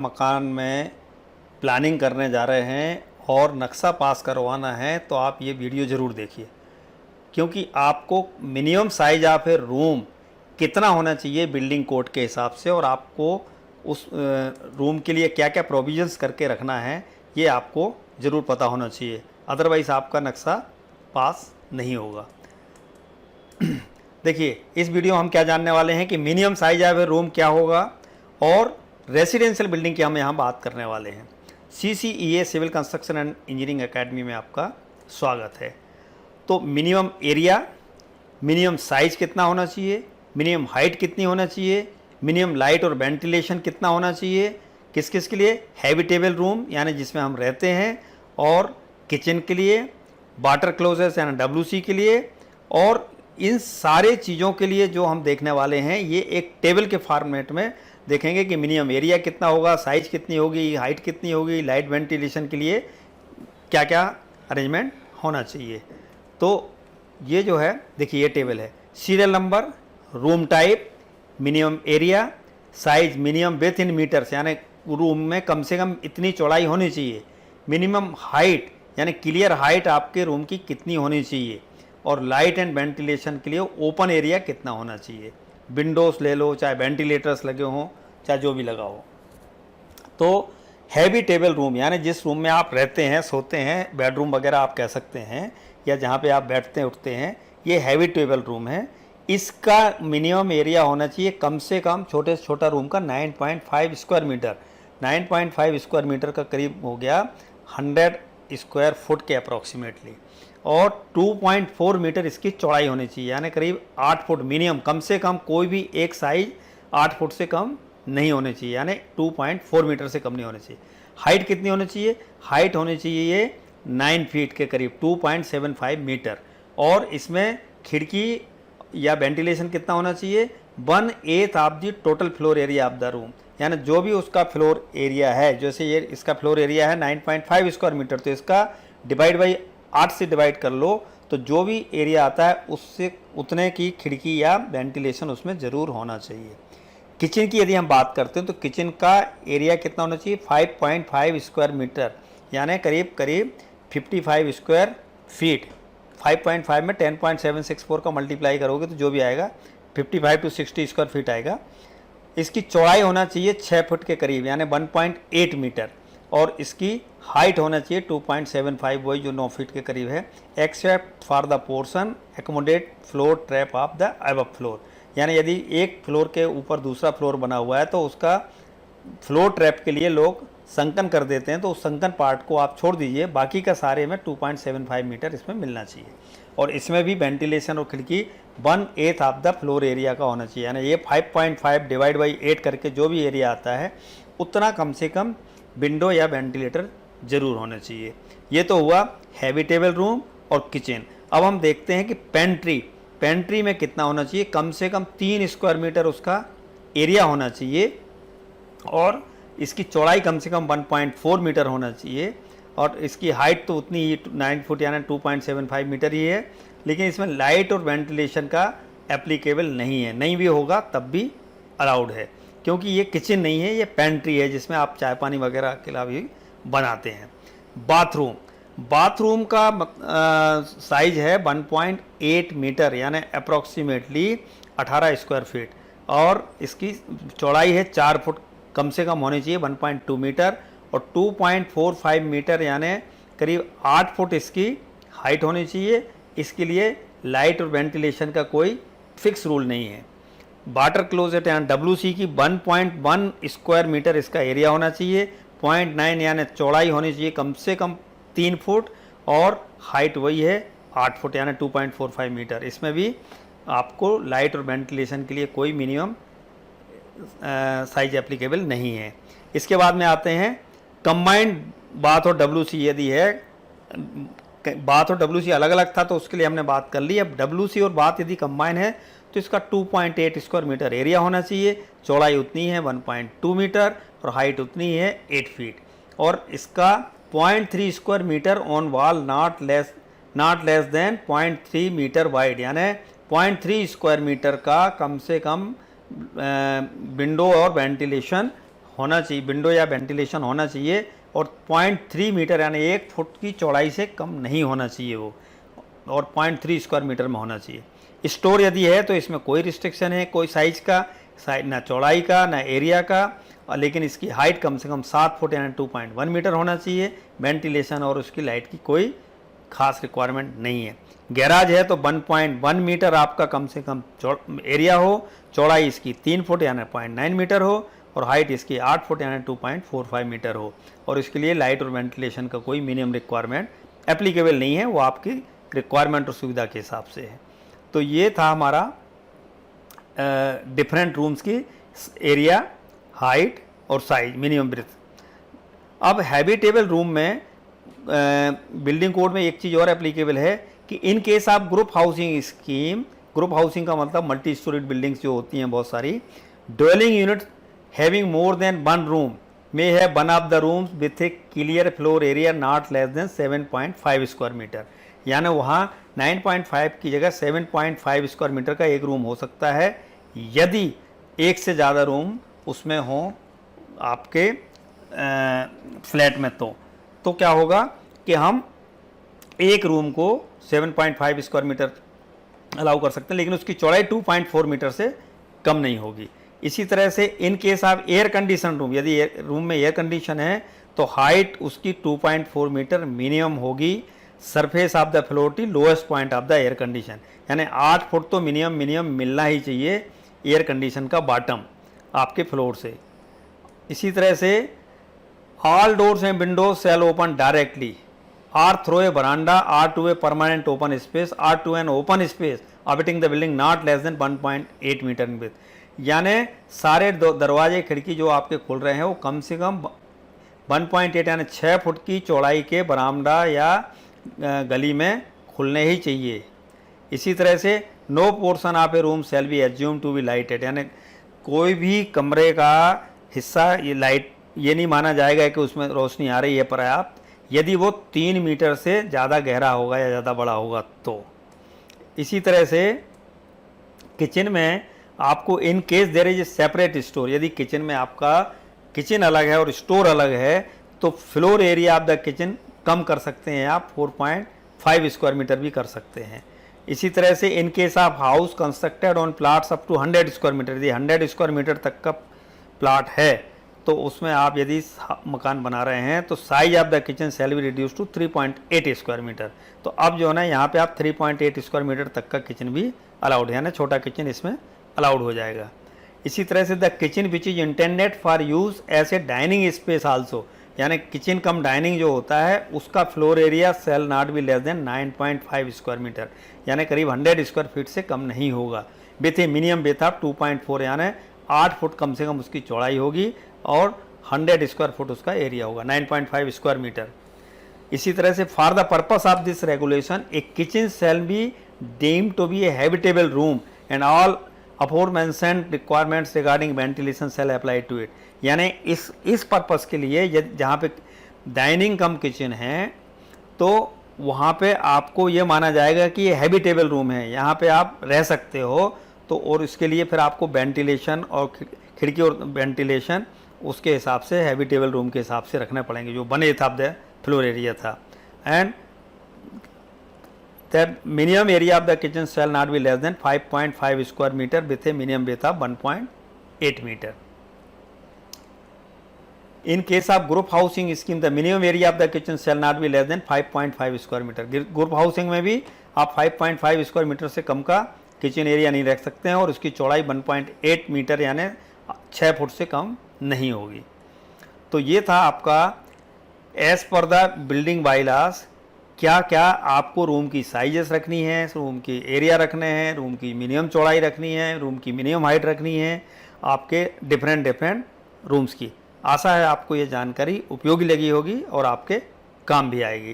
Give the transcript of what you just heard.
मकान में प्लानिंग करने जा रहे हैं और नक्शा पास करवाना है तो आप ये वीडियो ज़रूर देखिए, क्योंकि आपको मिनिमम साइज या फिर रूम कितना होना चाहिए बिल्डिंग कोड के हिसाब से और आपको उस रूम के लिए क्या क्या प्रोविजंस करके रखना है ये आपको ज़रूर पता होना चाहिए, अदरवाइज़ आपका नक्शा पास नहीं होगा। देखिए, इस वीडियो में हम क्या जानने वाले हैं कि मिनिमम साइज या फिर रूम क्या होगा और रेसिडेंशियल बिल्डिंग की हम यहाँ बात करने वाले हैं। CCEA civil construction and engineering academy में आपका स्वागत है। तो मिनिमम एरिया, मिनिमम साइज कितना होना चाहिए, मिनिमम हाइट कितनी होना चाहिए, मिनिमम लाइट और वेंटिलेशन कितना होना चाहिए, किस किस के लिए, हैबिटेबल रूम यानी जिसमें हम रहते हैं, और किचन के लिए, वाटर क्लोजेस यानी WC के लिए, और इन सारे चीज़ों के लिए जो हम देखने वाले हैं ये एक टेबल के फॉर्मेट में देखेंगे कि मिनिमम एरिया कितना होगा, साइज कितनी होगी, हाइट कितनी होगी, लाइट वेंटिलेशन के लिए क्या क्या अरेंजमेंट होना चाहिए। तो ये जो है देखिए ये टेबल है, serial number, room type, minimum area, size, minimum with in metres यानी रूम में कम से कम इतनी चौड़ाई होनी चाहिए, मिनिमम हाइट यानी क्लियर हाइट आपके रूम की कितनी होनी चाहिए, और लाइट एंड वेंटिलेशन के लिए ओपन एरिया कितना होना चाहिए, विंडोज़ ले लो चाहे वेंटिलेटर्स लगे हों चाहे जो भी लगा हो। तो हैबिटेबल रूम यानी जिस रूम में आप रहते हैं, सोते हैं, बेडरूम वगैरह आप कह सकते हैं, या जहाँ पे आप बैठते उठते हैं, ये हैबिटेबल रूम है। इसका मिनिमम एरिया होना चाहिए कम से कम छोटे से छोटा रूम का 9.5 स्क्वायर मीटर, 9.5 स्क्वायर मीटर का करीब हो गया 100 स्क्वायर फुट के अप्रॉक्सीमेटली, और 2.4 मीटर इसकी चौड़ाई होनी चाहिए यानी करीब 8 फुट मिनिमम, कम से कम कोई भी एक साइज 8 फुट से कम नहीं होनी चाहिए यानी 2.4 मीटर से कम नहीं होनी चाहिए। हाइट कितनी होनी चाहिए, हाइट होनी चाहिए ये 9 फीट के करीब 2.75 मीटर, और इसमें खिड़की या वेंटिलेशन कितना होना चाहिए 1/8 of the total floor area of the room, यानी जो भी उसका फ्लोर एरिया है, जैसे ये इसका फ्लोर एरिया है 9.5 स्क्वायर मीटर, तो इसका डिवाइड बाई 8 से डिवाइड कर लो तो जो भी एरिया आता है उससे उतने की खिड़की या वेंटिलेशन उसमें ज़रूर होना चाहिए। किचन की यदि हम बात करते हैं तो किचन का एरिया कितना होना चाहिए 5.5 स्क्वायर मीटर यानी करीब करीब 55 स्क्वायर फीट। 5.5 में 10.764 का मल्टीप्लाई करोगे तो जो भी आएगा 55 to 60 स्क्वायर फीट आएगा। इसकी चौड़ाई होना चाहिए 6 फुट के करीब यानी 1.8 मीटर, और इसकी हाइट होना चाहिए 2.75 वही जो 9 फीट के करीब है, except for the portion accommodate floor trap of the above floor, यानी यदि एक फ्लोर के ऊपर दूसरा फ्लोर बना हुआ है तो उसका फ्लोर ट्रैप के लिए लोग संकन कर देते हैं, तो उस संकन पार्ट को आप छोड़ दीजिए, बाकी का सारे में 2.75 मीटर इसमें मिलना चाहिए, और इसमें भी वेंटिलेशन और खिड़की 1/8 ऑफ द फ्लोर एरिया का होना चाहिए, यानी ये 5.5 डिवाइड बाई 8 करके जो भी एरिया आता है उतना कम से कम विंडो या वेंटिलेटर ज़रूर होना चाहिए। ये तो हुआ हैबिटेबल रूम और किचन। अब हम देखते हैं कि पेंट्री में कितना होना चाहिए, कम से कम 3 स्क्वायर मीटर उसका एरिया होना चाहिए, और इसकी चौड़ाई कम से कम 1.4 मीटर होना चाहिए, और इसकी हाइट तो उतनी ही 9 फुट यानी 2.75 मीटर ही है, लेकिन इसमें लाइट और वेंटिलेशन का एप्लीकेबल नहीं है, नहीं भी होगा तब भी अलाउड है, क्योंकि ये किचन नहीं है, ये पेंट्री है जिसमें आप चाय पानी वगैरह के लिए भी बनाते हैं। बाथरूम का साइज है 1.8 मीटर यानी अप्रॉक्सीमेटली 18 स्क्वायर फीट, और इसकी चौड़ाई है 4 फुट कम से कम होनी चाहिए 1.2 मीटर, और 2.45 मीटर यानी करीब 8 फुट इसकी हाइट होनी चाहिए। इसके लिए लाइट और वेंटिलेशन का कोई फिक्स रूल नहीं है। वाटर क्लोजेट यानी WC की 1.1 स्क्वायर मीटर इसका एरिया होना चाहिए, 0.9 यानी चौड़ाई होनी चाहिए कम से कम 3 फुट, और हाइट वही है 8 फुट यानी 2.45 मीटर। इसमें भी आपको लाइट और वेंटिलेशन के लिए कोई मिनिमम साइज एप्लीकेबल नहीं है। इसके बाद में आते हैं कंबाइंड बाथ और WC, यदि है बाथ और WC अलग अलग था तो उसके लिए हमने बात कर ली। अब WC और बाथ यदि कंबाइन है तो इसका 2.8 स्क्वायर मीटर एरिया होना चाहिए, चौड़ाई उतनी है 1.2 मीटर, और हाइट उतनी है 8 फीट, और इसका 0.3 square metre on wall not less than 0.3 metre wide, यानी 0.3 स्क्वायर मीटर का कम से कम विंडो और वेंटिलेशन होना चाहिए, विंडो या वेंटिलेशन होना चाहिए, और 0.3 मीटर यानी 1 फुट की चौड़ाई से कम नहीं होना चाहिए वो, और 0.3 स्क्वायर मीटर में होना चाहिए। स्टोर यदि है तो इसमें कोई रिस्ट्रिक्शन है कोई साइज का, ना चौड़ाई का ना एरिया का, लेकिन इसकी हाइट कम से कम 7 फुट यानी 2.1 मीटर होना चाहिए। वेंटिलेशन और उसकी लाइट की कोई खास रिक्वायरमेंट नहीं है। गैराज है तो 1.1 मीटर आपका कम से कम एरिया हो, चौड़ाई इसकी 3 फुट यानी 0.9 मीटर हो, और हाइट इसकी 8 फुट यानी 2.45 मीटर हो, और इसके लिए लाइट और वेंटिलेशन का कोई मिनिमम रिक्वायरमेंट एप्लीकेबल नहीं है, वो आपकी रिक्वायरमेंट और सुविधा के हिसाब से है। तो ये था हमारा डिफरेंट रूम्स की एरिया, हाइट और साइज, मिनिमम ब्रेथ। अब हैबिटेबल रूम में बिल्डिंग कोड में एक चीज़ और एप्लीकेबल है कि इन केस आप group housing scheme, group housing का मतलब मल्टी स्टोरीड बिल्डिंग्स जो होती हैं बहुत सारी, dwelling unit having more than 1 room may have 1 of the rooms with a clear floor area not less than 7.5 square metre, यानी वहाँ 9.5 की जगह 7.5 स्क्वायर मीटर का एक रूम हो सकता है, यदि एक से ज़्यादा रूम उसमें हों आपके फ्लैट में। तो क्या होगा कि हम एक रूम को 7.5 स्क्वायर मीटर अलाउ कर सकते हैं, लेकिन उसकी चौड़ाई 2.4 मीटर से कम नहीं होगी। इसी तरह से इन केस आप एयर कंडीशन रूम, यदि रूम में एयर कंडीशन है तो हाइट उसकी 2.4 मीटर मिनिमम होगी, सरफेस ऑफ द फ्लोर की lowest point of the air condition, यानी 8 फुट तो मिनिमम मिलना ही चाहिए एयर कंडीशन का बॉटम आपके फ्लोर से। इसी तरह से all doors and windows shall open directly or through a veranda or to a permanent open space are to an open space abutting the building not less than 1.8 metre in width, यानी सारे दरवाजे खिड़की जो आपके खुल रहे हैं वो कम से कम 1.8 यानी 6 फुट की चौड़ाई के बरामदा या गली में खुलने ही चाहिए। इसी तरह से no portion of a room shall be assume to be lighted, यानी कोई भी कमरे का हिस्सा ये लाइट ये नहीं माना जाएगा कि उसमें रोशनी आ रही है पर्याप्त, यदि वो 3 मीटर से ज़्यादा गहरा होगा या ज़्यादा बड़ा होगा तो। इसी तरह से किचन में आपको in case there is a separate store, यदि किचन में आपका किचन अलग है और स्टोर अलग है तो floor area of the kitchen कम कर सकते हैं आप, 4.5 स्क्वायर मीटर भी कर सकते हैं। इसी तरह से in case of house constructed on plots up to 100 square metre, यदि 100 स्क्वायर मीटर तक का प्लाट है तो उसमें आप यदि मकान बना रहे हैं तो size of the kitchen shall be reduce to 3.8 square metre. तो अब जो है ना यहाँ पे आप 3.8 स्क्वायर मीटर तक का किचन भी अलाउड है, यानी छोटा किचन इसमें अलाउड हो जाएगा। इसी तरह से the kitchen which is intended for use as a dining space also, यानी किचन कम डाइनिंग जो होता है उसका floor area shall not be less than 9.5 square metre, यानी करीब 100 स्क्वायर फीट से कम नहीं होगा, with a minimum with of 2.4 यानी 8 फुट कम से कम उसकी चौड़ाई होगी और 100 स्क्वायर फुट उसका एरिया होगा, 9.5 स्क्वायर मीटर। इसी तरह से for the purpose of this regulation a kitchen shall be deemed to be a habitable room and all aforementioned requirements regarding ventilation shall apply to it, यानी इस purpose के लिए जहाँ पे डाइनिंग कम किचन है तो वहाँ पे आपको ये माना जाएगा कि ये हैबिटेबल रूम है, यहाँ पे आप रह सकते हो, तो और इसके लिए फिर आपको वेंटिलेशन और खिड़की और वेंटिलेशन उसके हिसाब से हैबिटेबल रूम के हिसाब से रखने पड़ेंगे जो बने था द फ्लोर एरिया था। And that minimum area of the kitchen shall not be less than 5.5 square metre with a minimum with of 1.8 metre. In case of group housing scheme, the minimum area of the kitchen shall not be less than 5.5 square metre. Group housing में भी आप 5.5 square metre से कम का kitchen area नहीं रख सकते हैं और उसकी चौड़ाई 1.8 मीटर यानी 6 फुट से कम नहीं होगी। तो ये था आपका एज पर द बिल्डिंग बाइलास क्या क्या आपको रूम की साइजेस रखनी है, रूम की एरिया रखने हैं, रूम की मिनिमम चौड़ाई रखनी है, रूम की मिनिमम हाइट रखनी है, आपके डिफरेंट रूम्स की। आशा है आपको ये जानकारी उपयोगी लगी होगी और आपके काम भी आएगी।